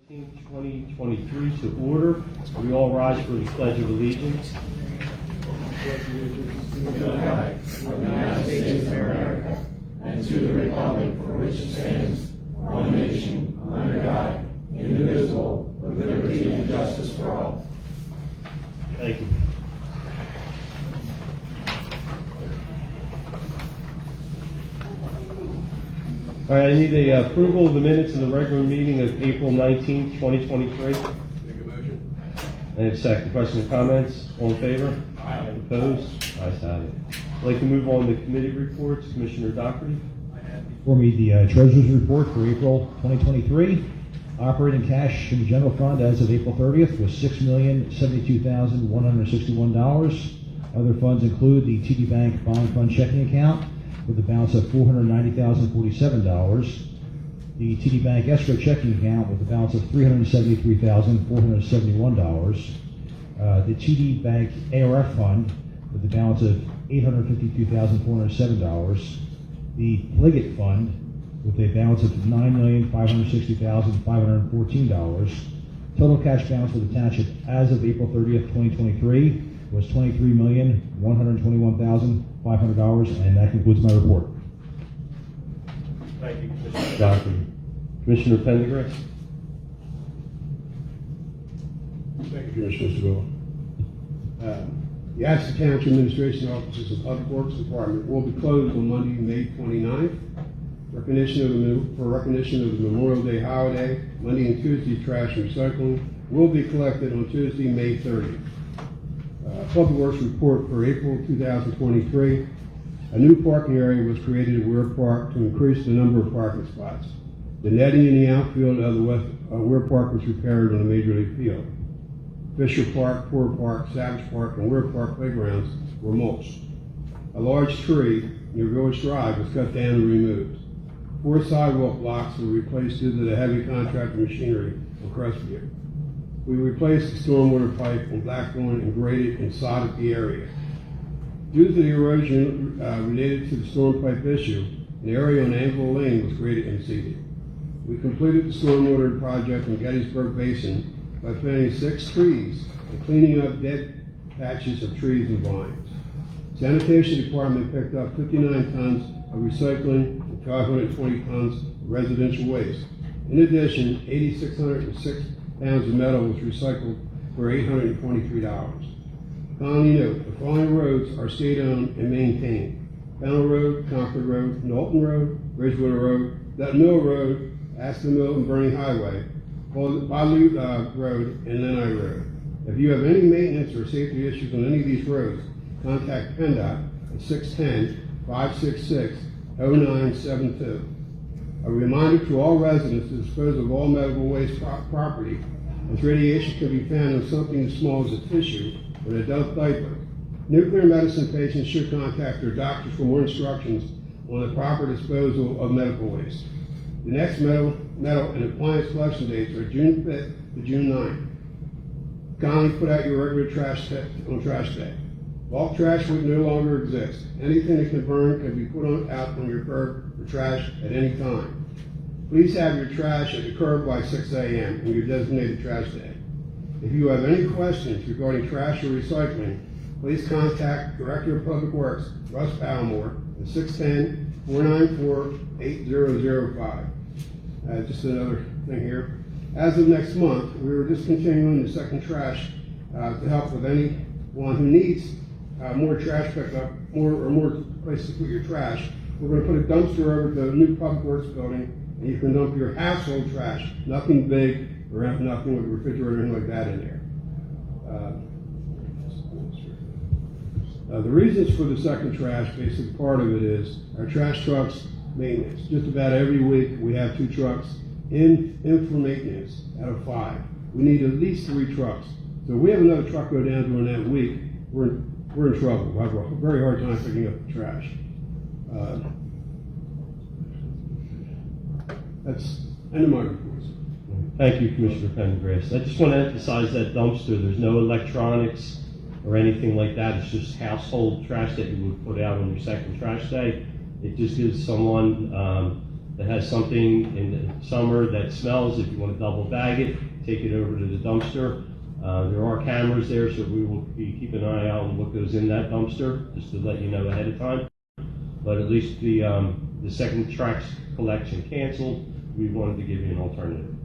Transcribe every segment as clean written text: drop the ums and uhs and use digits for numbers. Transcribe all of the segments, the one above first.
2023 to order. We all rise for the Pledge of Allegiance. To the flag of the United States of America and to the republic for which it stands, one nation, under God, indivisible, with liberty and justice for all. Thank you. All right, I need a approval of the minutes of the regular meeting of April 19th, 2023. Make a motion. And a second. Questions or comments? All in favor? Aye. Opposed? Ayes have it. I'd like to move on to committee reports. Commissioner Dockery. For me, the Treasurer's Report for April 2023. Operating cash in the general fund as of April 30th was $6,072,161. Other funds include the TD Bank Bond Fund checking account with a balance of $490,047. The TD Bank escrow checking account with a balance of $373,471. The TD Bank ARF fund with a balance of $852,407. The Pliget fund with a balance of $9,560,514. Total cash balance for the township as of April 30th, 2023 was $23,121,500, and that concludes my report. Thank you, Commissioner Dockery. Commissioner Pendergrass. Thank you, Commissioner Seville. The Aston Township Administration Offices and Public Works Department will be closed on Monday, May 29th. For recognition of the Memorial Day holiday, Monday and Tuesday trash and recycling will be collected on Tuesday, May 30th. Public Works report for April 2023. A new parking area was created at Weir Park to increase the number of parking spots. The netting in the outfield of the Weir Park was repaired on a major league field. Fisher Park, Poor Park, Savage Park, and Weir Park playgrounds were mulched. A large tree near Village Drive was cut down and removed. 4 sidewalk blocks were replaced due to the heavy contractor machinery on Crestview. We replaced the stormwater pipe on Blackthorn and graded and sodded the area. Due to the erosion related to the storm pipe issue, an area on Anvil Lane was graded and seeded. We completed the stormwater project in Gettysburg Basin by planting 6 trees and cleaning up dead patches of trees and vines. Sanitation Department picked up 59 tons of recycling and 520 tons of residential waste. In addition, 8,606 pounds of metal was recycled for $823. Finally note, the following roads are state-owned and maintained: Fennel Road, Concord Road, Knowlton Road, Bridgewater Road, Dutton Mill Road, Aston Mill and Burning Highway, Bodley Road, and Lenai Road. If you have any maintenance or safety issues on any of these roads, contact PennDOT at 610-566-0972. A reminder to all residents to dispose of all medical waste property, as radiation can be found in something as small as a tissue or an adult diaper. Nuclear medicine patients should contact their doctors for more instructions on the proper disposal of medical waste. The next metal and appliance collection dates are June 5th to June 9th. Kindly put out your regular trash on trash day. Bulk trash would no longer exist. Anything that can burn can be put out on your curb for trash at any time. Please have your trash at the curb by 6 a.m. on your designated trash day. If you have any questions regarding trash or recycling, please contact Director of Public Works, Russ Palmore, at 610-494-8005. Just another thing here. As of next month, we are discontinuing the second trash to help with anyone who needs more trash pickup, more places to put your trash. We're going to put a dumpster over the new Public Works building, and you can dump your household trash. Nothing big or nothing with a refrigerator or anything like that in there. The reasons for the second trash, basically part of it is our trash trucks maintenance. Just about every week we have 2 trucks in for maintenance out of 5. We need at least 3 trucks. So if we have another truck go down during that week, we're in trouble. We'll have a very hard time picking up the trash. That's end of my reports. Thank you, Commissioner Pendergrass. I just want to emphasize that dumpster. There's no electronics or anything like that. It's just household trash that you would put out on your second trash day. It just gives someone that has something in the summer that smells, if you want to double bag it, take it over to the dumpster. There are cameras there, so we will be keeping an eye out on what goes in that dumpster, just to let you know ahead of time. But at least the second trash collection canceled, we wanted to give you an alternative.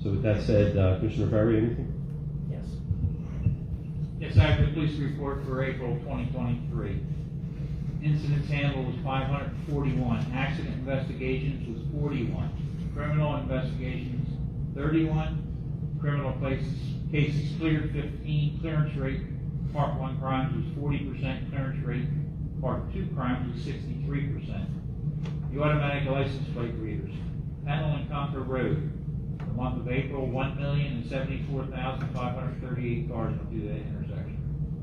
So with that said, Commissioner Berry, anything? Yes. Yes, I have the police report for April 2023. Incidents handled was 541. Accident investigations was 41. Criminal investigations, 31. Criminal cases cleared, 15. Clearance rate, Part 1 crimes was 40%. Clearance rate, Part 2 crimes was 63%. The automatic license plate readers. Pennell and Concord Road. The month of April, 1,074,538 cars went through that intersection.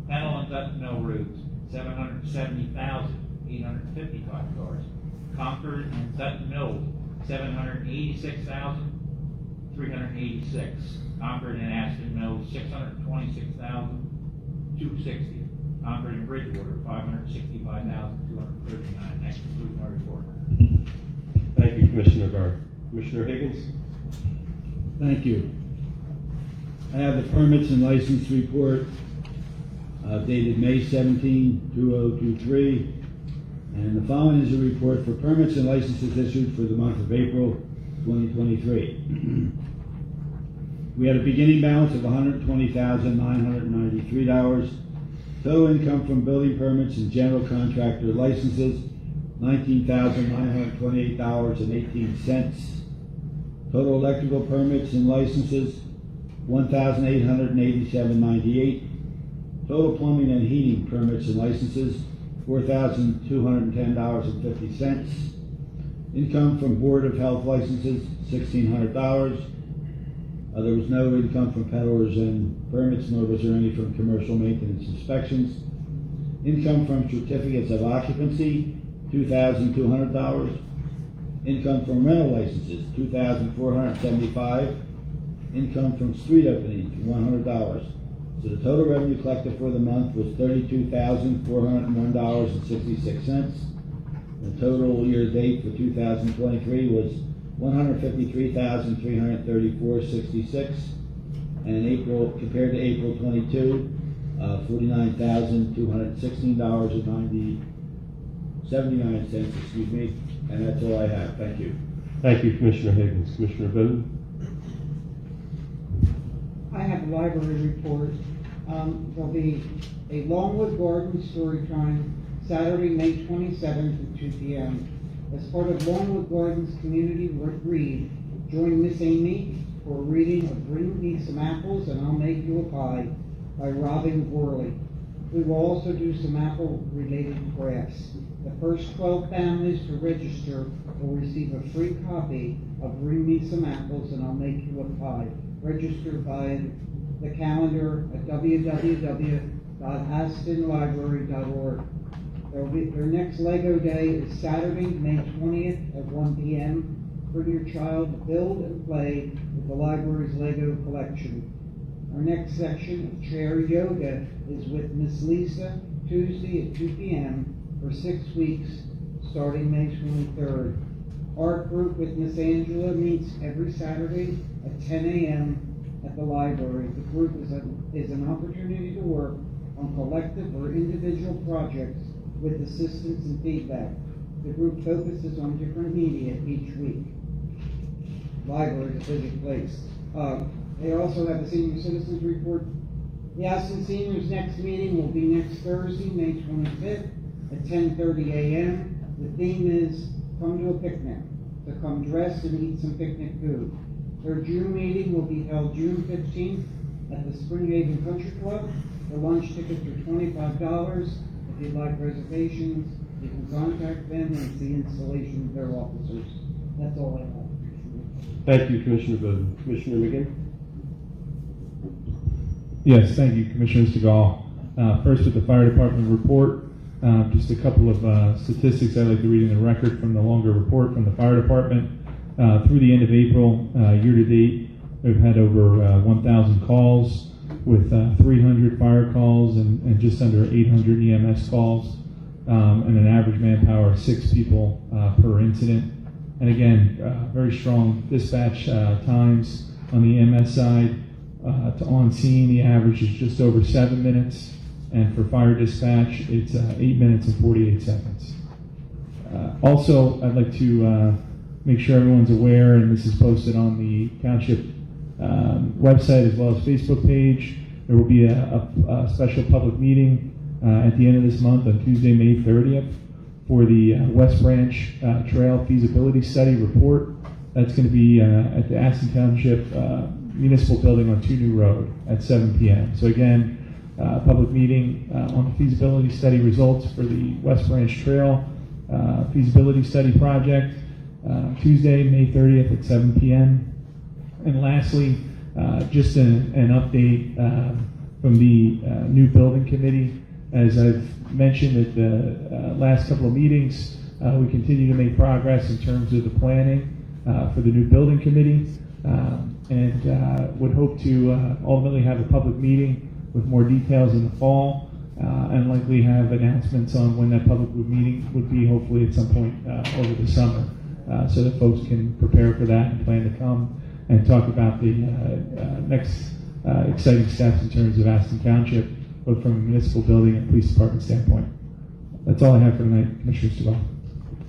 Pennell and Dutton Mill roads, 770,855 cars. Concord and Dutton Mills, 786,386. Concord and Aston Mills, 626,260. Concord and Bridgewater, 565,239. Next concludes my report. Thank you, Commissioner Berry. Commissioner Higgins? Thank you. I have the permits and license report dated May 17, 2023. And the following is a report for permits and licenses issued for the month of April 2023. We had a beginning balance of $120,993. Total income from building permits and general contractor licenses, $19,928.18. Total electrical permits and licenses, $1,887.98. Total plumbing and heating permits and licenses, $4,210.50. Income from Board of Health licenses, $1,600. There was no income from peddlers and permits, nor was there any from commercial maintenance inspections. Income from certificates of occupancy, $2,200. Income from rental licenses, $2,475. Income from street openings, $100. So the total revenue collected for the month was $32,401.66. The total year to date for 2023 was $153,334.66. And in April, compared to April 22, $49,216.79, excuse me. And that's all I have. Thank you. Thank you, Commissioner Higgins. Commissioner Bowden? I have a library report. There'll be a Longwood Garden story time Saturday, May 27th at 2 p.m. As part of Longwood Gardens Community Read, join Miss Amy for a reading of Bring Me Some Apples and I'll Make You a Pie by Robin Worley. We will also do some apple-related crafts. The first 12 families to register will receive a free copy of Bring Me Some Apples and I'll Make You a Pie. Register by the calendar at www.astonlibrary.org. Their next Lego Day is Saturday, May 20th at 1 p.m. Bring your child to build and play with the library's Lego collection. Our next section of chair yoga is with Miss Lisa, Tuesday at 2 p.m. for 6 weeks, starting May 23rd. Art group with Miss Angela meets every Saturday at 10 a.m. at the library. The group is an opportunity to work on collective or individual projects with assistance and feedback. The group focuses on different media each week. Library is a busy place. They also have a senior citizens report. The Aston Seniors' next meeting will be next Thursday, May 25th at 10:30 a.m. The theme is come to a picnic, to come dress and eat some picnic food. Their June meeting will be held June 15th at the Springhaven Country Club. The lunch tickets are $25. If you'd like reservations, you can contact them and it's the installation of their officers. That's all I have. Thank you, Commissioner Bowden. Commissioner McGinn? Yes, thank you, Commissioner Segal. First with the fire department report, just a couple of statistics I'd like to read in the record from the longer report from the fire department. Through the end of April, year to date, we've had over 1,000 calls with 300 fire calls and just under 800 EMS calls and an average manpower of 6 people per incident. And again, very strong dispatch times on the EMS side. To on scene, the average is just over 7 minutes, and for fire dispatch, it's 8 minutes and 48 seconds. Also, I'd like to make sure everyone's aware, and this is posted on the township website as well as Facebook page. There will be a special public meeting at the end of this month on Tuesday, May 30th, for the West Branch Trail Feasibility Study report. That's going to be at the Aston Township Municipal Building on 2 New Road at 7 p.m. So again, public meeting on the feasibility study results for the West Branch Trail feasibility study project, Tuesday, May 30th at 7 p.m. And lastly, just an update from the new building committee. As I've mentioned at the last couple of meetings, we continue to make progress in terms of the planning for the new building committee, and would hope to ultimately have a public meeting with more details in the fall, and likely have announcements on when that public meeting would be, hopefully at some point over the summer, so that folks can prepare for that and plan to come and talk about the next exciting steps in terms of Aston Township, both from a municipal building and police department standpoint. That's all I have for tonight, Commissioner Stovall.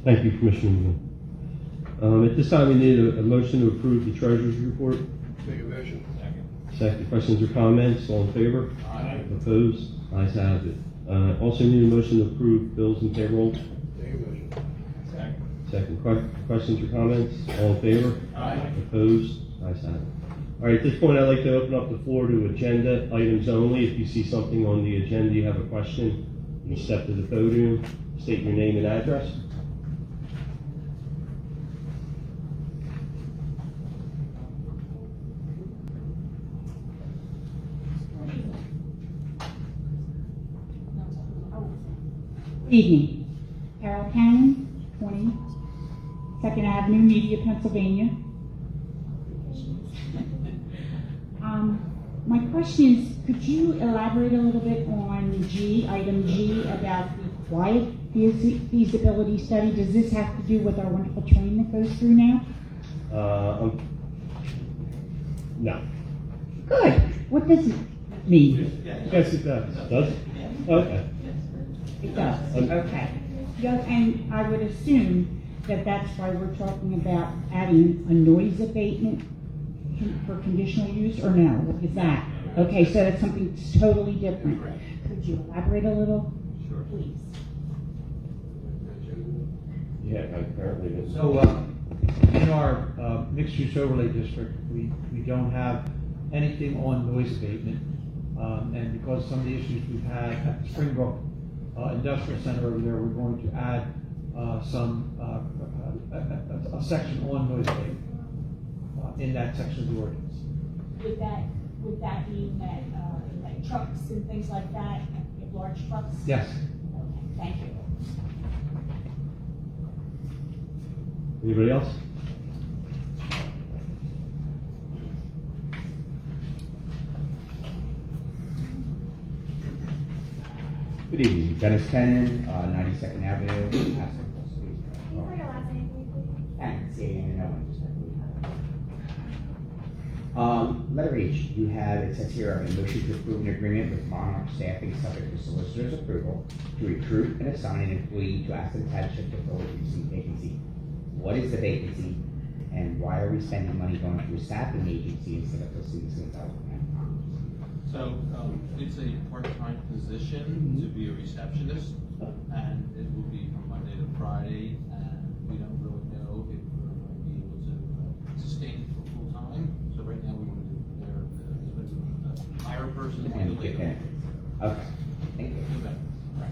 Thank you, Commissioner Moon. At this time, we need a motion to approve the treasurer's report. Make a motion. Second, questions or comments? All in favor? Aye. Opposed? Ayes have it. Also need a motion to approve bills and payroll. Make a motion. Second, questions or comments? All in favor? Aye. Opposed? Ayes have it. All right, at this point, I'd like to open up the floor to agenda items only. If you see something on the agenda, you have a question, you can step to the podium, state your name and address. Evening. Carol Cannon, 20 Second Avenue, Media, Pennsylvania. My question is, could you elaborate a little bit on item G, about the quiet feasibility study? Does this have to do with our wonderful train that goes through now? No. Good. What does it mean? Yes, it does. Does it? Okay. It does, okay. Yeah, and I would assume that that's why we're talking about adding a noise abatement for conditional use, or no? What is that? Okay, so that's something totally different. Could you elaborate a little? Sure. Please. Yeah, apparently it is. So, in our mixed-use overlay district, we don't have anything on noise abatement. And because some of the issues we've had at the Springbrook Industrial Center over there, we're going to add a section on noise abatement in that section of the ordinance. Would that mean that, like trucks and things like that, like large trucks? Yes. Okay, thank you. Anybody else? Good evening, Dennis Kennan, 92nd Avenue, Aston. Can you say your last name, please? Thanks, letter H, you have, it says here, a motion to approve an agreement with Monarch Staffing subject to solicitor's approval to recruit and assign an employee to Aston Township to fill a vacancy. What is the vacancy, and why are we spending money going through a staffing agency instead of pursuing some development? So, it's a part-time position to be a receptionist, and it will be from Monday to Friday, and we don't really know if we're going to be able to sustain it for full time. So right now, we want to do hire a person. And you get benefits. Okay, thank you. Okay. Right.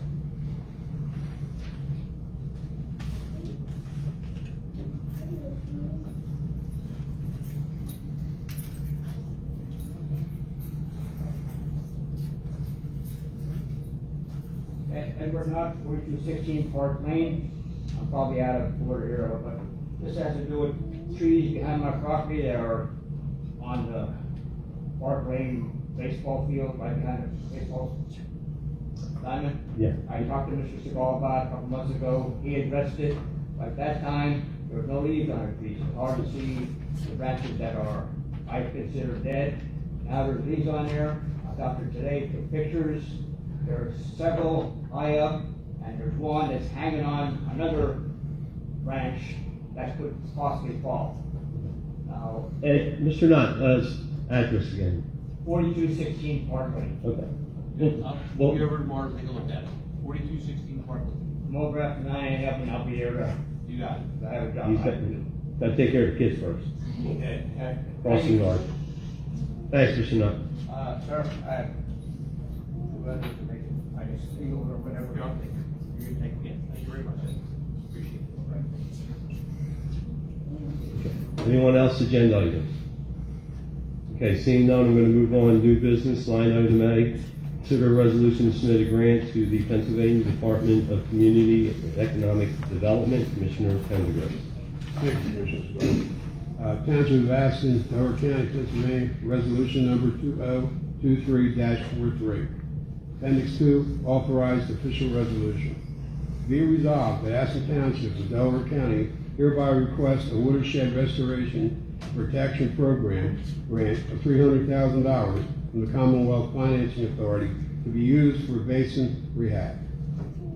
Edward Hutt, 4216 Park Lane. I'm probably out of order here, but this has to do with trees behind my property that are on the Park Lane baseball field, right behind the baseball diamond. Yeah. I talked to Mr. Segal about it a couple months ago. He addressed it. At that time, There's no leaves on the trees. It's hard to see the branches that are, I consider dead. Now there's leaves on there. I got there today, took pictures. There's several high up, and there's one that's hanging on another branch that could possibly fall. Now, Hey, Mr. Knott, address again. 4216 Park Lane. Okay. We'll be over tomorrow to take a look at it. 4216 Park Lane. I'm over after 9 a.m. and I'll be there to, You got it. I have a job. He's I have to do. got to take care of the kids first. Okay. Crossing guard. Thanks, Mr. Knott. Sir, I have two others to make it. I just feel or whatever. You can take it. Thank you very much. Appreciate it. Anyone else agenda items? Okay, seeing none, I'm going to move on to new business. Line item A, consider a resolution to submit a grant to the Pennsylvania Department of Community and Economic Development. Commissioner Pendergrass. Thank you, Commissioner Scott. Township of Aston, Delaware County, Pennsylvania, resolution number 2023-43. Appendix 2, authorized official resolution. Be it resolved that Aston Township of Delaware County hereby requests a watershed restoration protection program grant of $300,000 from the Commonwealth Financing Authority to be used for basin rehab.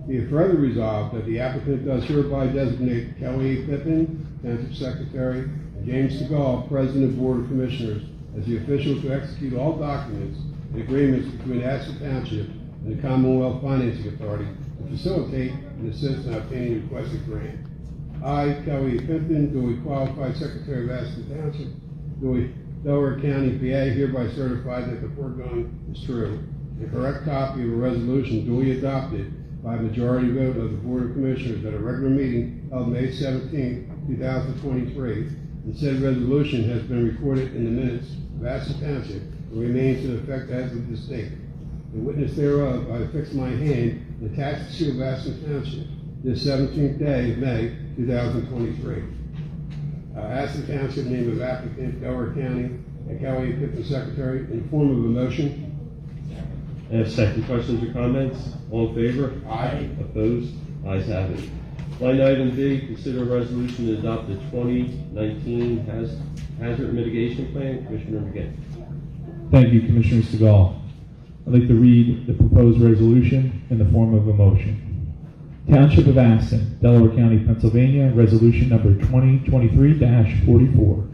Be it further resolved that the applicant does hereby designate Kelly A. Pippin, Township Secretary, and James Segal, President of Board of Commissioners, as the official to execute all documents and agreements between Aston Township and the Commonwealth Financing Authority to facilitate and assist in obtaining the requested grant. I, Kelly Pimpton, duly qualified Secretary of Aston Township, Delaware County, PA, hereby certify that the foregoing is true. A correct copy of a resolution duly adopted by a majority vote of the Board of Commissioners at a regular meeting held May 17, 2023, and said resolution has been recorded in the minutes of Aston Township and remains in effect as of this date. In witness thereof, I affix my hand and attach the seal of Aston Township this 17th day of May, 2023. Aston Township, name of applicant, Delaware County, and Kelly Pippin Secretary, in the form of a motion. I have second. Questions or comments? All in favor? Aye. Opposed? Ayes have it. Line item B, consider a resolution to adopt the 2019 hazard mitigation plan. Commissioner McGinn. Thank you, Commissioner Segal. I'd like to read the proposed resolution in the form of a motion. Township of Aston, Delaware County, Pennsylvania, resolution number 2023-44.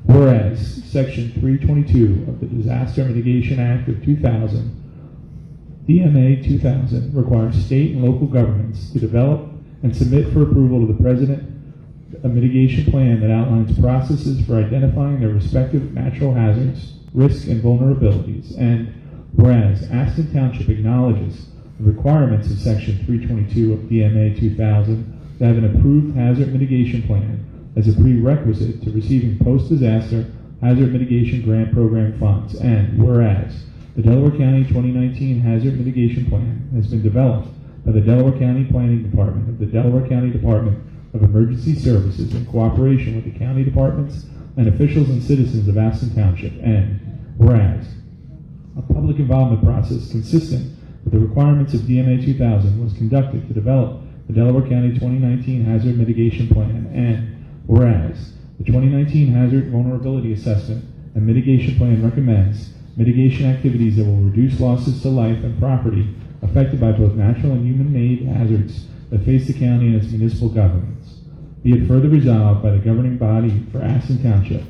Whereas Section 322 of the Disaster Mitigation Act of 2000, DMA 2000, requires state and local governments to develop and submit for approval to the President a mitigation plan that outlines processes for identifying their respective natural hazards, risks, and vulnerabilities. And whereas Aston Township acknowledges the requirements of Section 322 of DMA 2000 to have an approved hazard mitigation plan as a prerequisite to receiving post-disaster hazard mitigation grant program funds. And whereas the Delaware County 2019 Hazard Mitigation Plan has been developed by the Delaware County Planning Department of the Delaware County Department of Emergency Services in cooperation with the county departments and officials and citizens of Aston Township. And whereas a public involvement process consistent with the requirements of DMA 2000 was conducted to develop the Delaware County 2019 Hazard Mitigation Plan. And whereas the 2019 Hazard Vulnerability Assessment and Mitigation Plan recommends mitigation activities that will reduce losses to life and property affected by both natural and human-made hazards that face the county and its municipal governments. Be it further resolved by the governing body for Aston Township,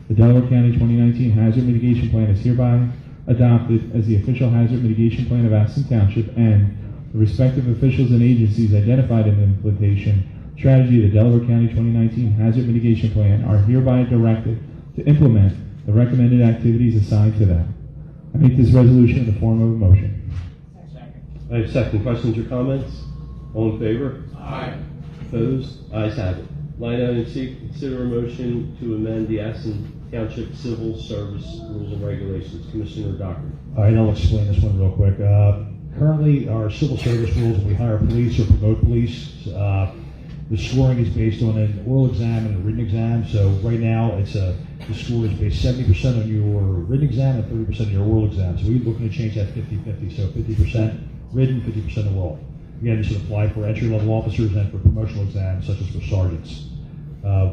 the Delaware County 2019 Hazard Mitigation Plan is hereby adopted as the official hazard mitigation plan of Aston Township, and the respective officials and agencies identified in the implementation strategy of the Delaware County 2019 Hazard Mitigation Plan are hereby directed to implement the recommended activities assigned to them. I make this resolution in the form of a motion. I have second. Questions or comments? All in favor? Aye. Opposed? Ayes have it. Line item C, consider a motion to amend the Aston Township Civil Service Rules and Regulations. Commissioner Docker. All right, I'll explain this one real quick. Currently, our civil service rules, when we hire police or promote police, the scoring is based on an oral exam and a written exam. So right now, the score is based 70% on your written exam and 30% on your oral exam. So we're looking to change that 50-50. So 50% written, 50% oral. Again, this would apply for entry-level officers and for promotional exams, such as for sergeants.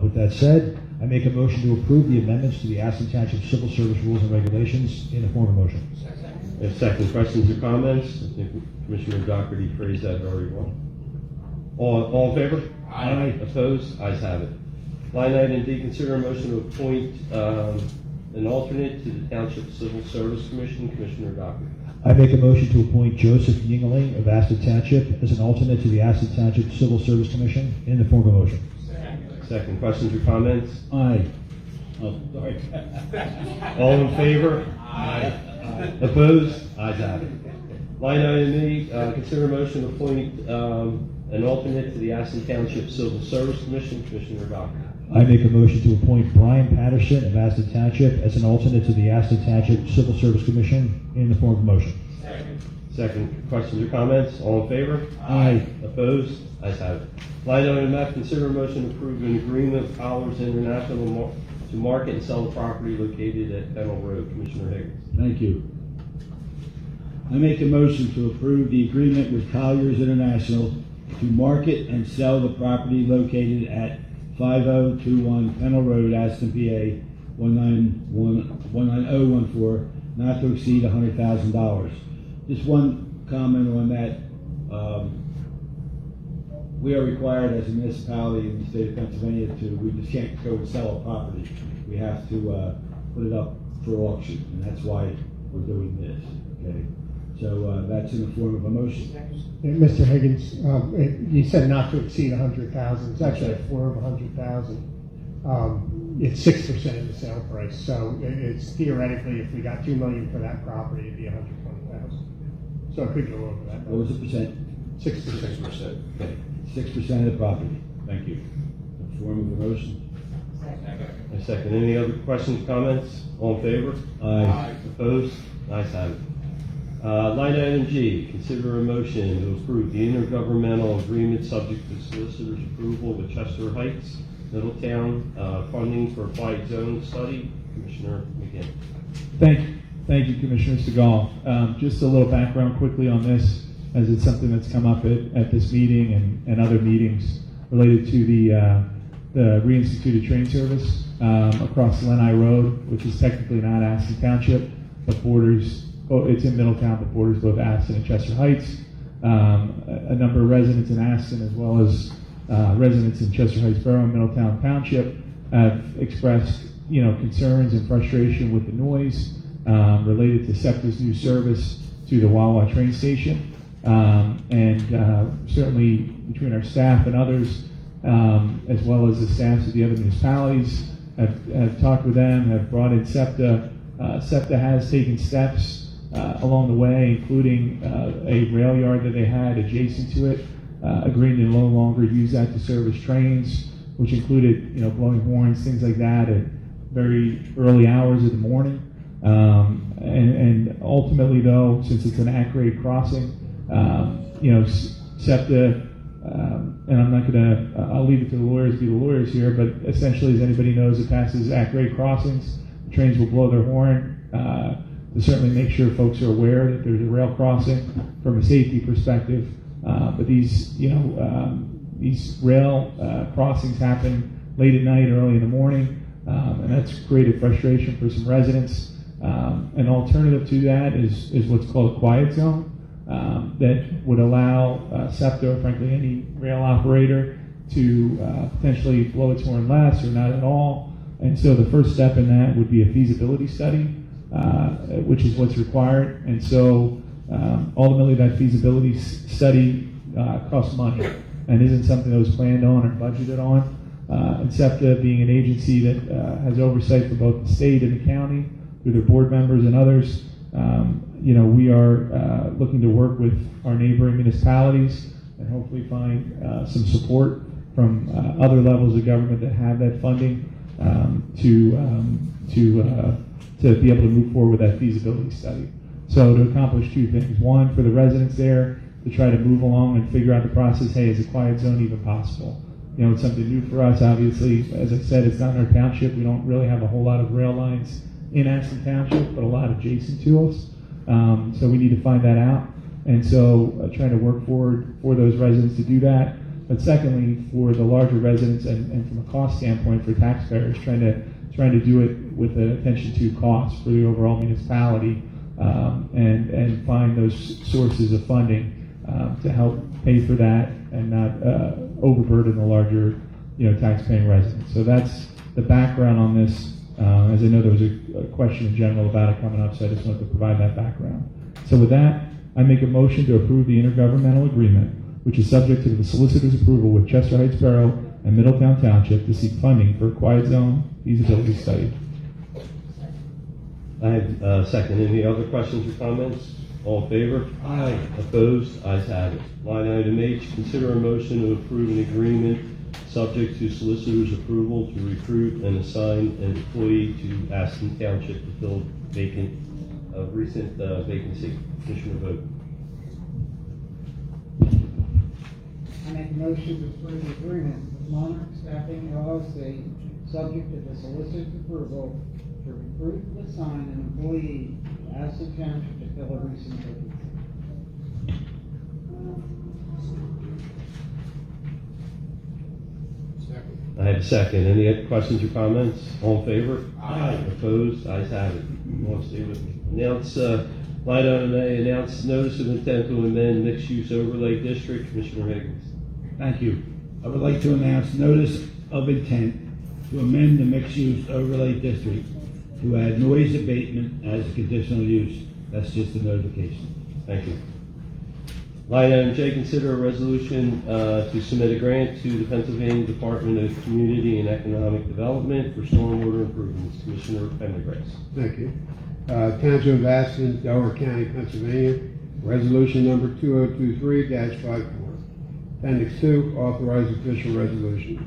With that said, I make a motion to approve the amendments to the Aston Township Civil Service Rules and Regulations in the form of a motion. If second, questions or comments? I think Commissioner Doherty phrased that very well. All in favor? Aye. Opposed? Ayes have it. Line item D, consider a motion to appoint an alternate to the Township Civil Service Commission, Commissioner Doherty. I make a motion to appoint Joseph Yingling of Aston Township as an alternate to the Aston Township Civil Service Commission in the form of a motion. Second, questions or comments? Aye. Oh, sorry. All in favor? Opposed? Ayes have it. Line item E, consider a motion to appoint an alternate to the Aston Township Civil Service Commission, Commissioner Doherty. I make a motion to appoint Brian Patterson of Aston Township as an alternate to the Aston Township Civil Service Commission in the form of a motion. Second, questions or comments? All in favor? Aye. Opposed? Ayes have it. Line item F, consider a motion to approve an agreement with Powers International to market and sell the property located at Pennell Road. Commissioner Higgins. Thank you. I make a motion to approve the agreement with Colliers International to market and sell the property located at 5021 Pennell Road, Aston, PA 19014, not to exceed $100,000. Just one comment on that. We are required as a municipality in the state of Pennsylvania we just can't go and sell a property. We have to put it up for auction, and that's why we're doing this, okay? So that's in the form of a motion. Mr. Higgins, you said not to exceed 100,000. It's actually a floor of 100,000. It's 6% of the sale price. So it's theoretically, if we got $2 million for that property, it'd be 120,000. So it could go over that. What was the percent? 6%. Okay, 6% of the property. Thank you. In the form of a motion. I second. Any other questions, comments? All in favor? Aye. Opposed? Ayes have it. Line item G, consider a motion to approve the intergovernmental agreement subject to solicitor's approval with Chester Heights, Middletown, funding for quiet zone study. Commissioner McGinn. Thank you, Commissioner Segal. Just a little background quickly on this, as it's something that's come up at this meeting and other meetings related to the reinstituted train service across Lenai Road, which is technically not Aston Township, but borders. It's in Middletown, but borders both Aston and Chester Heights. A number of residents in Aston, as well as residents in Chester Heights Borough, Middletown Township, have expressed, concerns and frustration with the noise related to SEPTA's new service to the Wawa train station, and certainly between our staff and others, as well as the staffs of the other municipalities, have talked with them, have brought in SEPTA. SEPTA has taken steps along the way, including a rail yard that they had adjacent to it, agreeing to no longer use that to service trains, which included, blowing horns, things like that at very early hours of the morning. And ultimately, though, since it's an at-grade crossing, SEPTA, and I'm not gonna, I'll leave it to the lawyers to be the lawyers here, but essentially, as anybody knows, it passes at-grade crossings. The trains will blow their horn to certainly make sure folks are aware that there's a rail crossing from a safety perspective. But these rail crossings happen late at night, early in the morning, and that's created frustration for some residents. An alternative to that is what's called a quiet zone that would allow SEPTA, or frankly any rail operator, to potentially blow its horn less or not at all. And so the first step in that would be a feasibility study, which is what's required. And so ultimately that feasibility study costs money and isn't something that was planned on or budgeted on. And SEPTA, being an agency that has oversight for both the state and the county through their board members and others, we are looking to work with our neighboring municipalities and hopefully find some support from other levels of government that have that funding to be able to move forward with that feasibility study. So to accomplish two things: one, for the residents there to try to move along and figure out the process. Hey, is a quiet zone even possible? It's something new for us. Obviously, as I said, it's not in our township. We don't really have a whole lot of rail lines in Aston Township, but a lot adjacent to us. So we need to find that out. And so trying to work forward for those residents to do that. But secondly, for the larger residents and from a cost standpoint for taxpayers, trying to do it with an attention to costs for the overall municipality, and find those sources of funding to help pay for that and not overburden the larger, tax-paying residents. So that's the background on this. As I know there was a question in general about it coming up, so I just wanted to provide that background. So with that, I make a motion to approve the intergovernmental agreement, which is subject to the solicitor's approval with Chester Heights Borough and Middletown Township to seek funding for a quiet zone feasibility study. I have second. Any other questions or comments? All in favor? Aye. Opposed? Ayes have it. Line item H, consider a motion to approve an agreement subject to solicitor's approval to recruit and assign an employee to Aston Township to fill recent vacancy. Commissioner Vogt. I make a motion to approve the agreement with Monarch Staffing LLC, subject to the solicitor's approval to recruit and assign an employee to Aston Township to fill a recent vacancy. I have a second. Any other questions or comments? All in favor? Aye. Opposed? Ayes have it. You want to stay with me? Announce, line item A, announce notice of intent to amend mixed-use overlay district. Commissioner Higgins. Thank you. I would like to announce notice of intent to amend the mixed-use overlay district to add noise abatement as a conditional use. That's just a notification. Thank you. Line item J, consider a resolution to submit a grant to the Pennsylvania Department of Community and Economic Development for stormwater improvements. Commissioner Pendergrass. Thank you. Township of Aston, Delaware County, Pennsylvania, resolution number 2023-54. Appendix 2, authorized official resolution.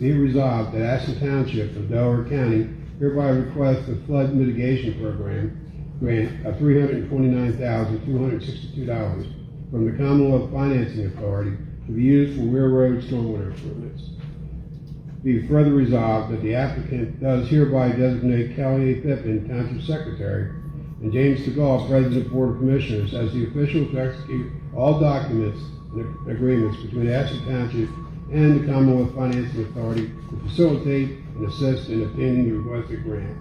Be it resolved that Aston Township of Delaware County hereby requests a flood mitigation program grant of $329,262 from the Commonwealth Financing Authority to be used for railroad stormwater improvements. Be further resolved that the applicant does hereby designate Kelly A. Pippin, Township Secretary, and James DeGaul, President, Board of Commissioners, as the official to execute all documents and agreements between Aston Township and the Commonwealth Financing Authority to facilitate and assist in obtaining the requested grant.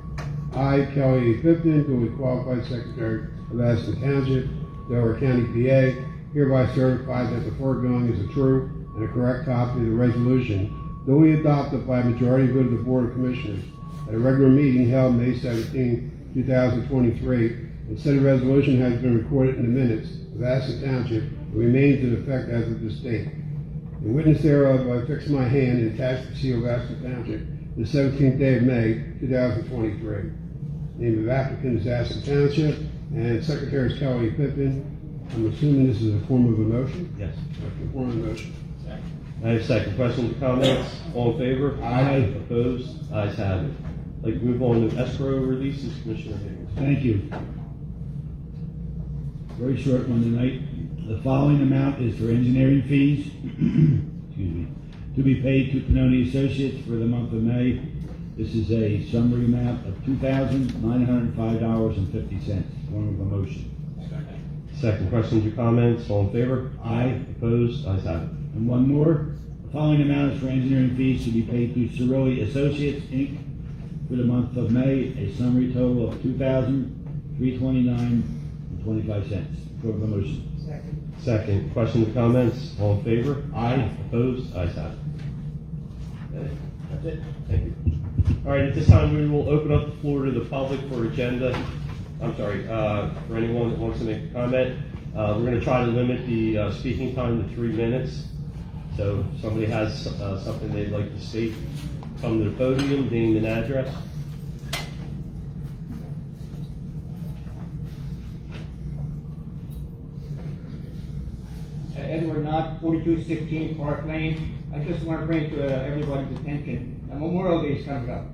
I, Kelly A. Pippin, duly qualified Secretary of Aston Township, Delaware County, PA, hereby certify that the foregoing is a true and a correct copy of the resolution duly adopted by a majority vote of the Board of Commissioners at a regular meeting held May 17, 2023, and said resolution has been recorded in the minutes of Aston Township and remains in effect as of this date. In witness thereof, I fix my hand and attach the seal of Aston Township the 17th day of May, 2023. Name of applicant is Aston Township, and Secretary is Kelly Pippin. I'm assuming this is a form of a motion? Yes. A form of a motion. I have a second. Questions or comments? All in favor? Aye. Opposed? Ayes have it. I'd like to move on to escrow releases. Commissioner Higgins. Thank you. Very short one tonight. The following amount is for engineering fees, excuse me, to be paid to Pannoni Associates for the month of May. This is a summary amount of $2,905.50. Form of a motion. Second. Questions or comments? All in favor? Aye. Opposed? Ayes have it. And one more. The following amount is for engineering fees to be paid to Cirilli Associates, Inc. for the month of May, a summary total of $2,329.25. Form of a motion. Second. Questions or comments? All in favor? Aye. Opposed? Ayes have it. Okay. That's it. Thank you. All right, at this time, we will open up the floor to the public for agenda. For anyone that wants to make a comment. We're going to try to limit the speaking time to 3 minutes. So if somebody has something they'd like to state, come to the podium, name and address. Edward Knott, 4216 Park Lane. I just want to bring to everybody's attention that Memorial Day is coming up,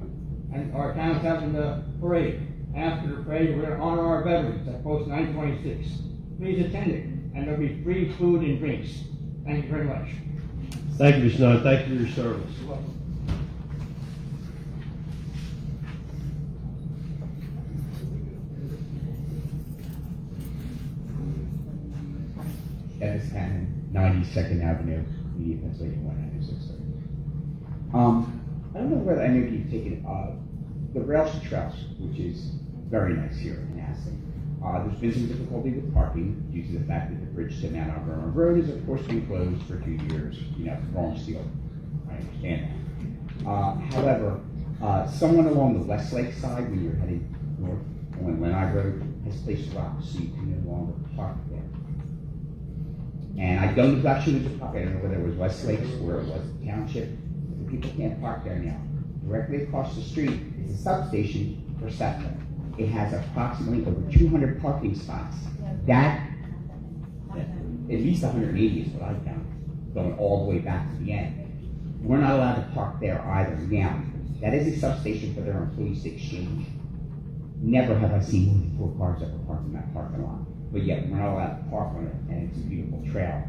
and our town's having the parade. After the parade, we're going to honor our veterans at post 926. Please attend it, and there'll be free food and drinks. Thank you very much. Thank you, Mr. Knight. Thank you for your service. You're welcome. Dennis Cannon, 92nd Avenue, Media, Pennsylvania, 19630. I don't know whether any of you've taken, the rails to trails, which is very nice here in Aston. There's been some difficulty with parking due to the fact that the bridge to Mount Auburn Road is of course been closed for 2 years, wrong steel. I understand that. However, someone along the Westlake side, when you're heading north on Lanai Road, has placed rocks so you can no longer park there. And I don't know if that should have parked. I don't know whether it was Westlake or it was the township. The people can't park there now. Directly across the street is a substation for SEPTA. It has approximately over 200 parking spots. That, at least 180 is what I found, going all the way back to the end. We're not allowed to park there either. Now, that is a substation for their employees to exchange. Never have I seen more than 4 cars ever parked in that parking lot. But yet, we're not allowed to park on it, and it's a beautiful trail.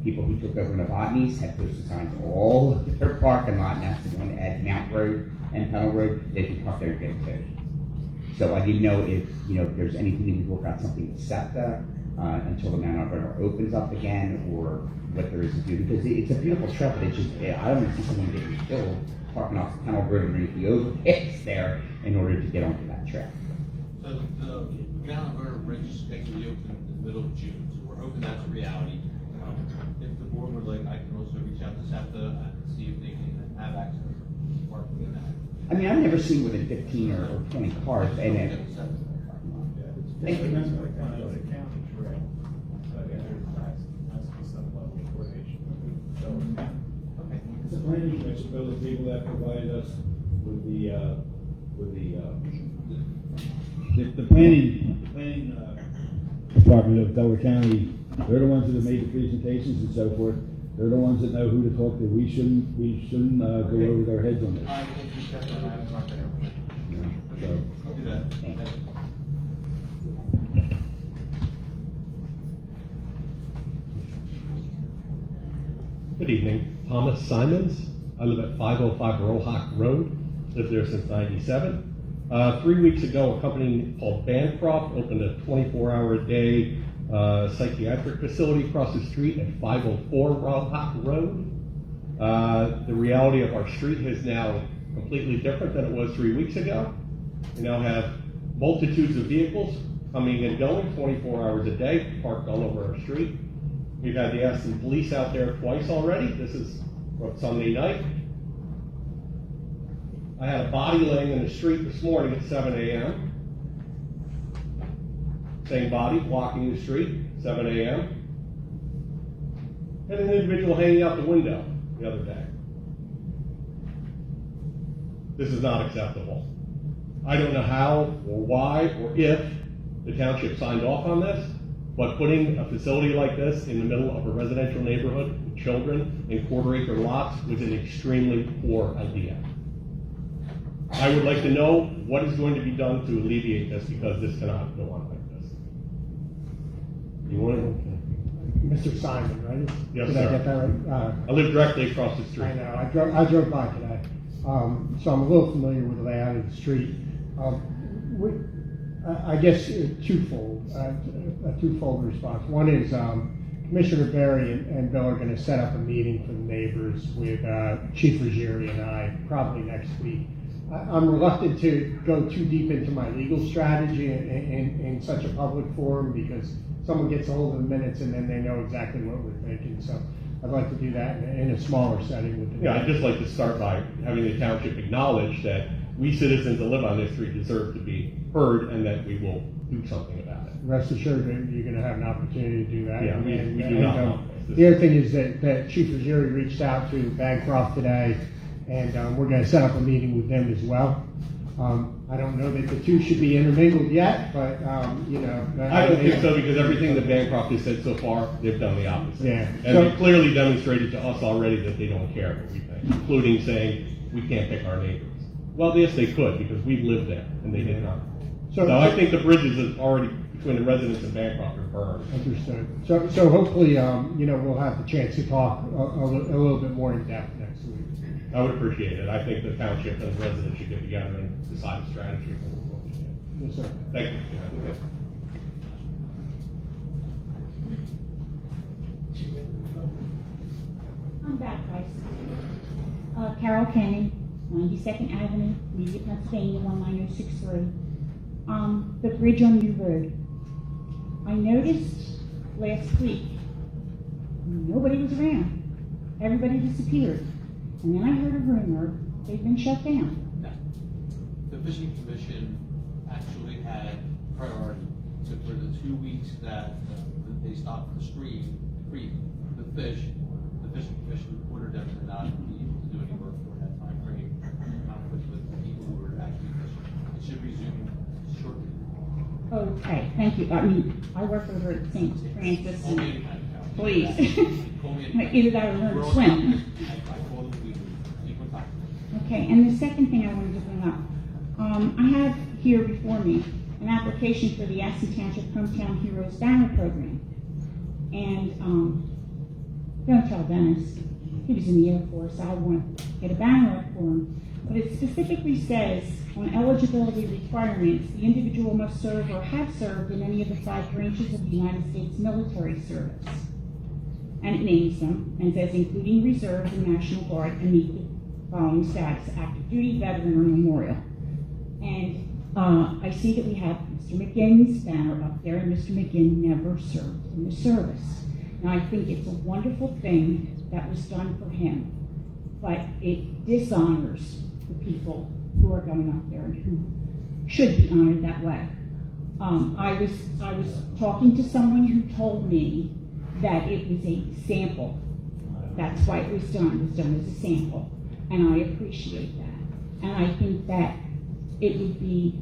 People who took over Novotny's had posted signs all over their parking lot, and that's the one at Mount Road and Pennell Road. They can park there and get it towed. So I didn't know if, there's anything that we work out something with SEPTA until the Mount Auburn opens up again, or what there is to do, because it's a beautiful trail, but it's just, I don't see someone getting killed parking off the Pennell Road underneath the overpass there in order to get onto that trail. So the Mount Auburn Bridge is expected to be open in the middle of June, so we're hoping that's a reality. If the board would like, I can also reach out to SEPTA and see if they can have access to parking in that. I mean, I've never seen more than 15 or 20 cars, and then, The planning commission, those people that provided us with the planning department of Delaware County, they're the ones that have made the presentations and so forth. They're the ones that know who to talk to. We shouldn't go over their heads on this. I will reach out to them, I have marked it out. So, I'll do that. Good evening, Thomas Simons. I live at 505 Rohawk Road, lived there since '97. 3 weeks ago, a company called Bancroft opened a 24-hour-a-day psychiatric facility across the street at 504 Rohawk Road. The reality of our street is now completely different than it was 3 weeks ago. We now have multitudes of vehicles coming and going 24 hours a day, parked all over our street. We've had the Aston Police out there twice already. This is from Sunday night. I had a body laying in the street this morning at 7 a.m. Same body blocking the street, 7 a.m. And an individual hanging out the window the other day. This is not acceptable. I don't know how or why or if the township signed off on this, but putting a facility like this in the middle of a residential neighborhood with children in quarter-acre lots was an extremely poor idea. I would like to know what is going to be done to alleviate this, because this cannot go on like this. You want to? Mr. Simon, right? Yes, Did sir. I get that right? I live directly across the street. I know, I drove by today, so I'm a little familiar with the layout of the street. I guess twofold, a twofold response. One is Commissioner Berry and Bill are going to set up a meeting for the neighbors with Chief Ruggieri and I probably next week. I'm reluctant to go too deep into my legal strategy in such a public forum, because someone gets a hold of the minutes and then they know exactly what we're thinking. So I'd like to do that in a smaller setting with the. Yeah, I'd just like to start by having the township acknowledge that we citizens that live on this street deserve to be heard, and that we will do something about it. Rest assured that you're going to have an opportunity to do that. Yeah, we do not want this. The other thing is that Chief Ruggieri reached out to Bancroft today, and we're going to set up a meeting with them as well. I don't know that the two should be intermingled yet, but I don't think so, because everything that Bancroft has said so far, they've done the opposite. Yeah. And they've clearly demonstrated to us already that they don't care what we think, including saying we can't pick our neighbors. Well, yes, they could, because we've lived there, and they did not. So I think the bridges is already between the residents and Bancroft are burned. Understood. So hopefully, we'll have the chance to talk a little bit more in depth next week. I would appreciate it. I think the township and the residents should get together and decide a strategy for what we do. Yes, sir. Thank you. back, guys. Carol Cannon, 92nd Avenue, Media, Pennsylvania, 19063. The bridge on New Road. I noticed last week, nobody was around. Everybody disappeared. And then I heard a rumor they've been shut down. No. The fishing commission actually had priority. So for the 2 weeks that they stopped the stream, the fishing commission ordered them to not be able to do any work for that time frame, conflict with the people who were actually fishing. It should resume shortly. Okay, thank you. I mean, I work over at St. Francis. Call me anytime. Please. Call me Like, either that or learn to swim. I call them, we keep in contact. Okay, and the second thing I wanted to bring up, I have here before me an application for the Aston Township Hometown Heroes Banner Program. And don't tell Dennis, he was in the Air Force, I want to get a banner up for him. But it specifically says, on eligibility requirements, the individual must serve or have served in any of the 5 branches of the United States military service. And it names them, and says including reserves and National Guard, and meet the following status: active duty, veteran, or memorial. And I see that we have Mr. McGinn's banner up there, and Mr. McGinn never served in the service. Now, I think it's a wonderful thing that was done for him, but it dishonors the people who are going up there and who should be honored that way. I was talking to someone who told me that it was a sample. That's why it was done as a sample. And I appreciate that. And I think that it would be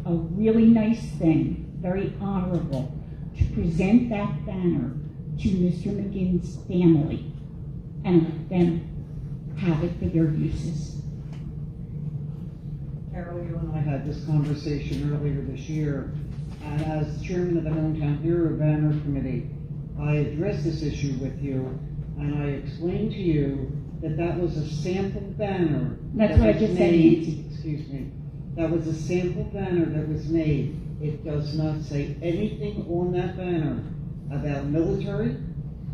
a really nice thing, very honorable, to present that banner to Mr. McGinn's family and let them have it for their uses. Carol, you and I had this conversation earlier this year, and as chairman of the Hometown Hero Banner Committee, I addressed this issue with you, and I explained to you that that was a sample banner. That's what I just said, Nancy. Excuse me. That was a sample banner that was made. It does not say anything on that banner about military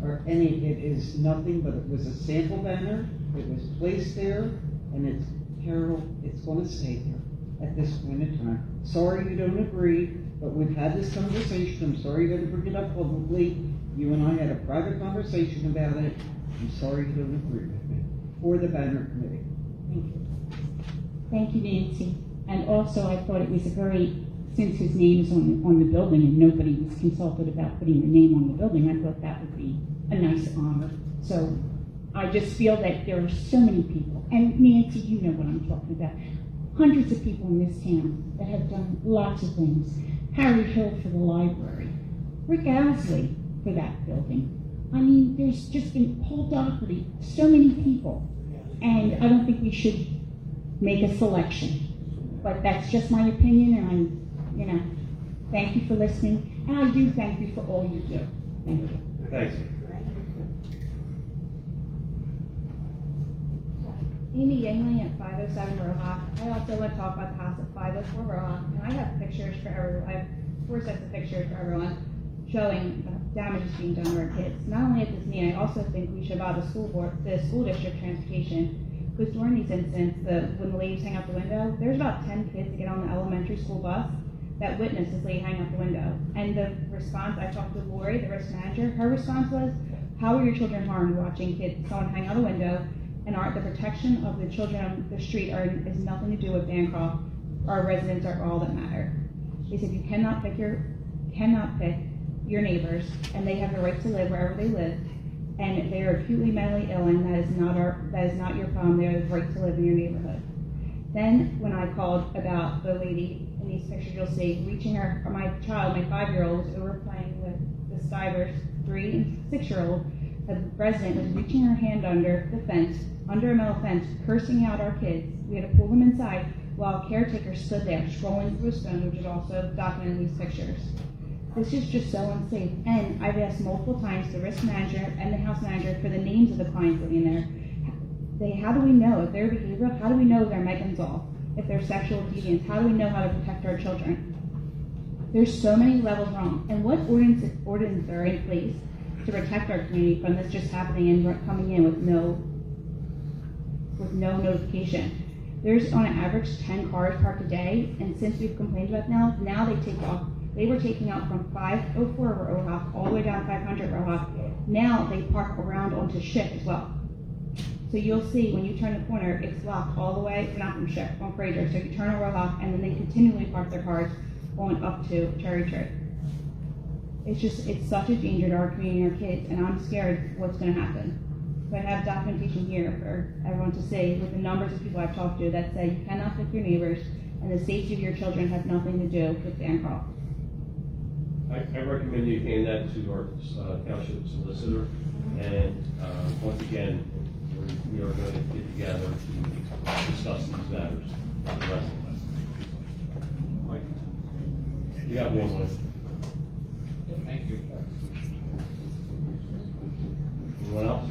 or any, it is nothing, but it was a sample banner. It was placed there, and it's, Carol, it's going to stay there at this point in time. Sorry you don't agree, but we've had this conversation. I'm sorry you had to bring it up publicly. You and I had a private conversation about it. I'm sorry you don't agree with me. For the banner committee. Thank you. Thank you, Nancy. And also, I thought it was a very, since his name is on the building and nobody was consulted about putting the name on the building, I thought that would be a nice honor. So I just feel that there are so many people, and Nancy, you know what I'm talking about, hundreds of people in this town that have done lots of things. Harry Hill for the library, Rick Owsley for that building. I mean, there's just been Paul Doherty, so many people. And I don't think we should make a selection. But that's just my opinion, and thank you for listening. And I do thank you for all you do. Thank you. Thanks. Amy Yangley at 507 Rohawk. I also want to talk about the house at 504 Rohawk, and I have pictures for everyone. I have 4 sets of pictures for everyone showing damage being done to our kids. Not only at this meeting, I also think we should allow the school district transportation, because during these incidents, when the ladies hang out the window, there's about 10 kids that get on the elementary school bus that witnessed this lady hang out the window. And the response, I talked to Lori, the risk manager, her response was, how are your children harmed watching someone hang out a window? And the protection of the children on the street has nothing to do with Bancroft. Our residents are all that matter. They said you cannot pick your neighbors, and they have the right to live wherever they live. And they are acutely mentally ill, and that is not your problem. They have the right to live in your neighborhood. Then when I called about the lady in these pictures, you'll see my child, my 5-year-old, was over playing with the Stivers, 3 and 6-year-old. The resident was reaching her hand under the fence, under a metal fence, cursing out our kids. We had to pull them inside while a caretaker stood there scrolling through a stone, which is also documented in these pictures. This is just so unsafe. And I've asked multiple times the risk manager and the house manager for the names of the clients living there. How do we know if they're behavioral? How do we know if they're Megan's off? If they're sexual deviants? How do we know how to protect our children? There's so many levels wrong. And what ordinances are in place to protect our community from this just happening and coming in with no notification. There's on an average 10 cars parked a day, and since we've complained about now they take off. They were taking out from 504 over Ohak all the way down 500 Ohak. Now they park around onto Ship as well. So you'll see when you turn the corner, it's locked all the way, not from Ship, on Fraser. So you turn over Ohak, and then they continually park their cars going up to Cherry Tree. It's such a danger to our community and our kids, and I'm scared what's going to happen. But I have documentation here for everyone to see with the numbers of people I've talked to that say you cannot pick your neighbors, and the safety of your children has nothing to do with Bancroft. I recommend you hand that to our township solicitor, and once again, we are going to get together to discuss these matters. The rest of us. Mike, you got one more. Thank you. Anyone else?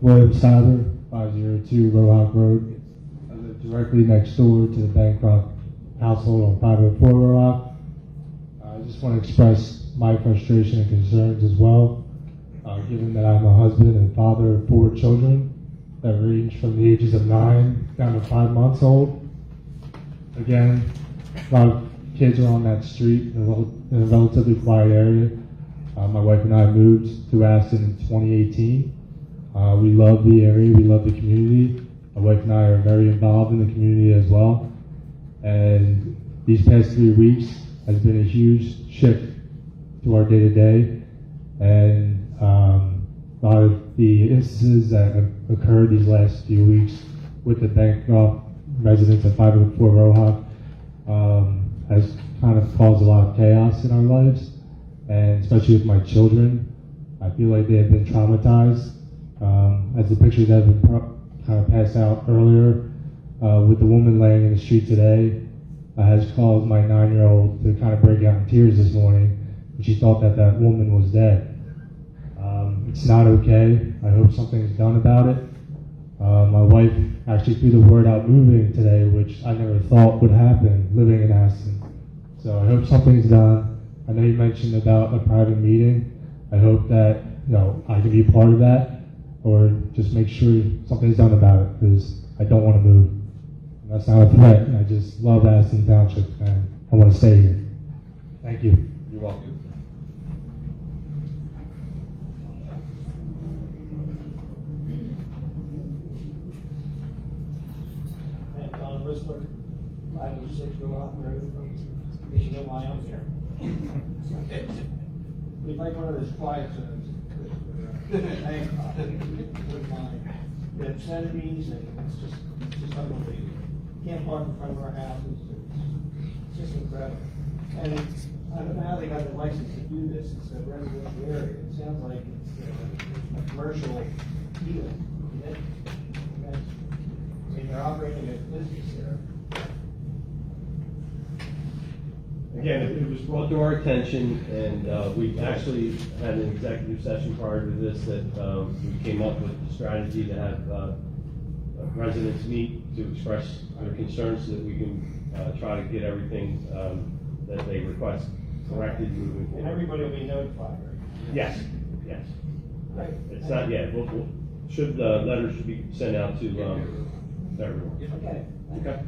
William Sauber, 502 Rohawk Road. I live directly next door to the Bancroft household on 504 Rohawk. I just want to express my frustration and concerns as well, given that I'm a husband and father of 4 children that range from the ages of 9 down to 5 months old. Again, a lot of kids are on that street in a relatively quiet area. My wife and I moved to Aston in 2018. We love the area, we love the community. My wife and I are very involved in the community as well. And these past 3 weeks has been a huge shift to our day-to-day. And a lot of the instances that have occurred these last few weeks with the Bancroft residents at 504 Rohawk has kind of caused a lot of chaos in our lives. And especially with my children, I feel like they have been traumatized. As the pictures that have been kind of passed out earlier, with the woman laying in the street today, has caused my 9-year-old to kind of break out in tears this morning. She thought that that woman was dead. It's not okay. I hope something's done about it. My wife actually threw the word out moving today, which I never thought would happen living in Aston. So I hope something's done. I know you mentioned about a private meeting. I hope that I can be a part of that, or just make sure something's done about it, because I don't want to move. And that's not a threat. I just love Aston Township, and I want to stay here. Thank you. You're welcome. Don Whistler, 506 Rohawk Road. Because you know why I'm here. We like one of those quiet zones. With my obscenities, and it's just unbelievable. Can't park in front of our houses. It's just incredible. And I don't know how they got the license to do this. It's a residential area. It sounds like it's a commercial deal. I mean, they're operating a business there. Again, it was brought to our attention, and we actually had an executive session prior to this that we came up with a strategy to have residents meet to express their concerns so that we can try to get everything that they request corrected moving forward. And everybody will be notified, right? Yes, yes. Right. It's not yet. Letters should be sent out to everyone. Okay. Okay.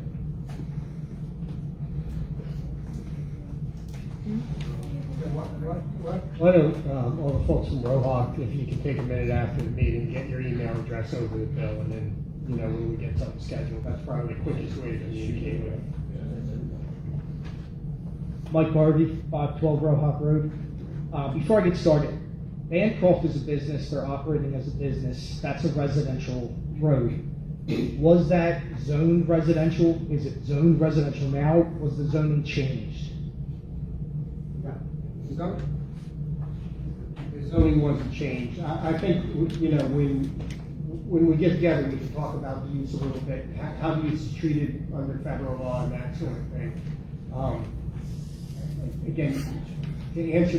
Why don't all the folks from Rohawk, if you can take a minute after the meeting, get your email address over to Bill, and then, when we get something scheduled, that's probably the quickest way to communicate with him. Mike Harvey, 512 Rohawk Road. Before I get started, Bancroft is a business, they're operating as a business, that's a residential road. Was that zoned residential? Is it zoned residential now? Was the zoning changed? The zoning wasn't changed. I think, when we get together, we can talk about the use a little bit, how the use is treated under federal law and that sort of thing. Again, to answer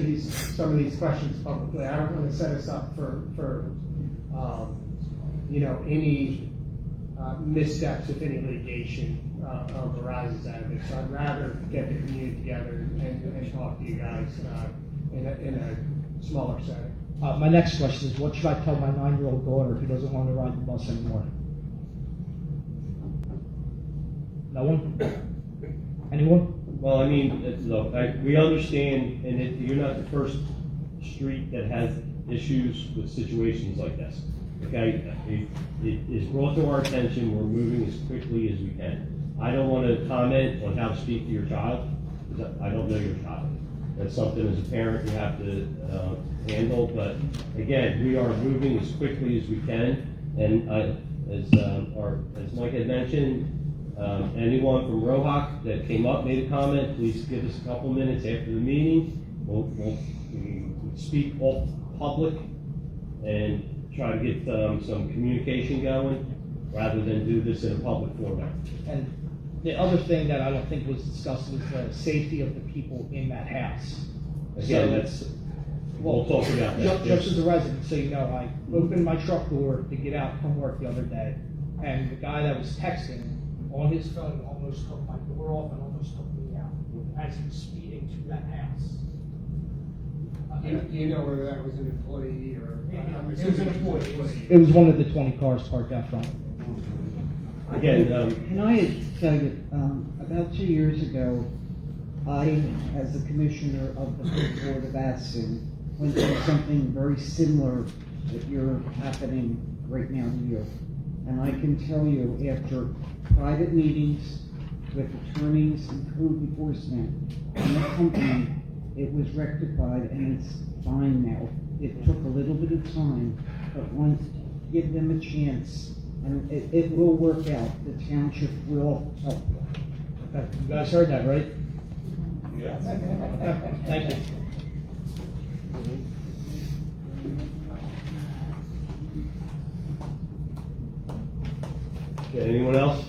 some of these questions publicly, I don't want to set us up for any missteps if any litigation arises out of it. So I'd rather get the community together and talk to you guys in a smaller setting. My next question is, what should I tell my 9-year-old daughter who doesn't want to ride the bus anymore? No one? Anyone? Well, I mean, look, we understand, and you're not the first street that has issues with situations like this, okay? It is brought to our attention, we're moving as quickly as we can. I don't want to comment on how to speak to your child, because I don't know your child. That's something as a parent you have to handle, but again, we are moving as quickly as we can, and as Mike had mentioned, anyone from Rohawk that came up, made a comment, please give us a couple minutes after the meeting. We'll speak off public and try to get some communication going rather than do this in a public format. And the other thing that I don't think was discussed was the safety of the people in that house. Again, we'll talk about that. Just as a resident, so you know, I opened my truck door to get out from work the other day, and the guy that was texting on his phone almost took my door off and almost took me out as he was speeding to that house. Do you know whether that was an employee or? It was an employee. It was one of the 20 cars parked out front. Again, Can I tell you, about 2 years ago, I, as the commissioner of the Food Board of Aston, went through something very similar that you're happening right now here. And I can tell you, after private meetings with attorneys and code enforcement and the company, it was rectified and it's fine now. It took a little bit of time, but once, give them a chance, and it will work out. The township will help you. Okay, you guys heard that, right? Yes. Thank you. okay, anyone else?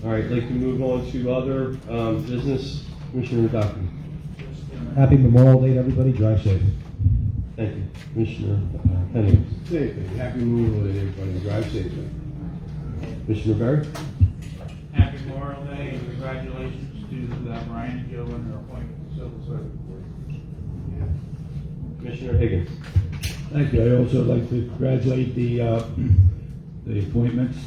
All right, I'd like to move on to other business. Commissioner Duffy. Happy Memorial Day to everybody, drive safe. Thank you. Commissioner Henry. Same thing. Happy Memorial Day, everybody. Drive safely. Commissioner Berry. Happy Memorial Day and congratulations to Brian and Joe on their appointment to Civil Service Board. Commissioner Higgins. Thank you. I also like to congratulate the appointments.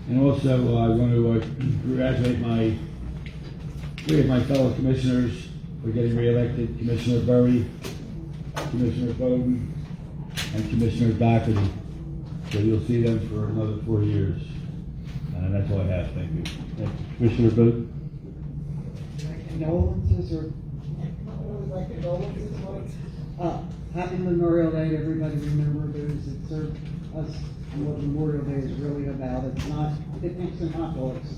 And also, I want to congratulate three of my fellow commissioners for getting reelected: Commissioner Berry, Commissioner Bowden, and Commissioner Doherty. So you'll see them for another 4 years. And that's all I have. Thank you. Thank you. Commissioner Booth. Condolences or? Happy Memorial Day to everybody. Remember those that served us and what Memorial Day is really about. It's not picnics and hot dogs.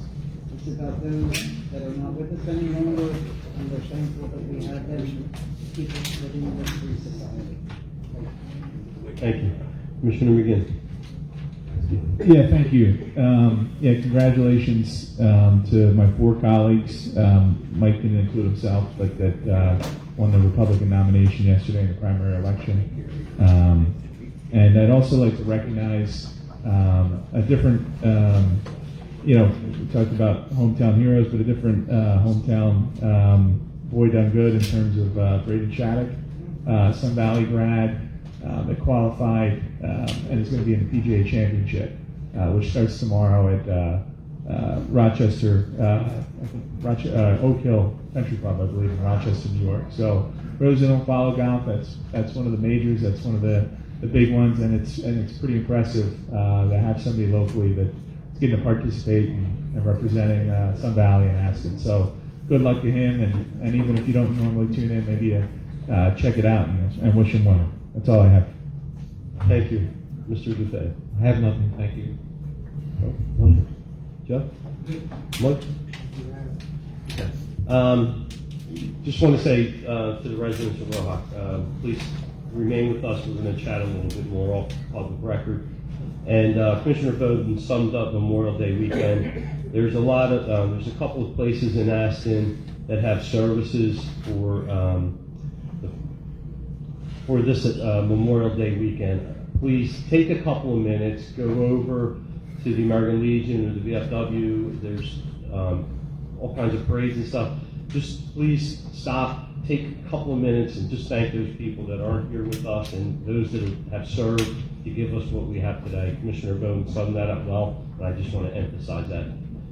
It's about those that are not with us any longer, and we're thankful that we have them to keep us living in this free society. Thank you. Commissioner McGinn. Yeah, thank you. Yeah, congratulations to my 4 colleagues. Mike didn't include himself, but that won the Republican nomination yesterday in the primary election. And I'd also like to recognize a different, we talked about hometown heroes, but a different hometown boy done good in terms of Braden Shattuck, Sun Valley grad that qualified and is going to be in the PGA Championship, which starts tomorrow at Rochester, Oak Hill Country Club, I believe, in Rochester, New York. So those who don't follow golf, that's one of the majors, that's one of the big ones, and it's pretty impressive to have somebody locally that's getting to participate and representing Sun Valley and Aston. So good luck to him, and even if you don't normally tune in, maybe check it out and wish him well. That's all I have. Thank you. Mr. Buffet. I have nothing, thank you. Joe? Mike? Just want to say to the residents of Rohawk, please remain with us. We're going to chat a little bit more off public record. And Commissioner Bowden summed up Memorial Day weekend. There's a couple of places in Aston that have services for this Memorial Day weekend. Please take a couple of minutes, go over to the American Legion or the VFW. There's all kinds of parades and stuff. Just please stop, take a couple of minutes and just thank those people that aren't here with us and those that have served to give us what we have today. Commissioner Bowman summed that up well, and I just want to emphasize that.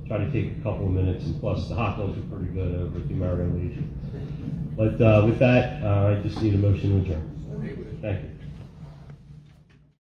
Try to take a couple of minutes, and plus the hot dogs are pretty good over at the American Legion. But with that, I just need a motion to adjourn. Thank you.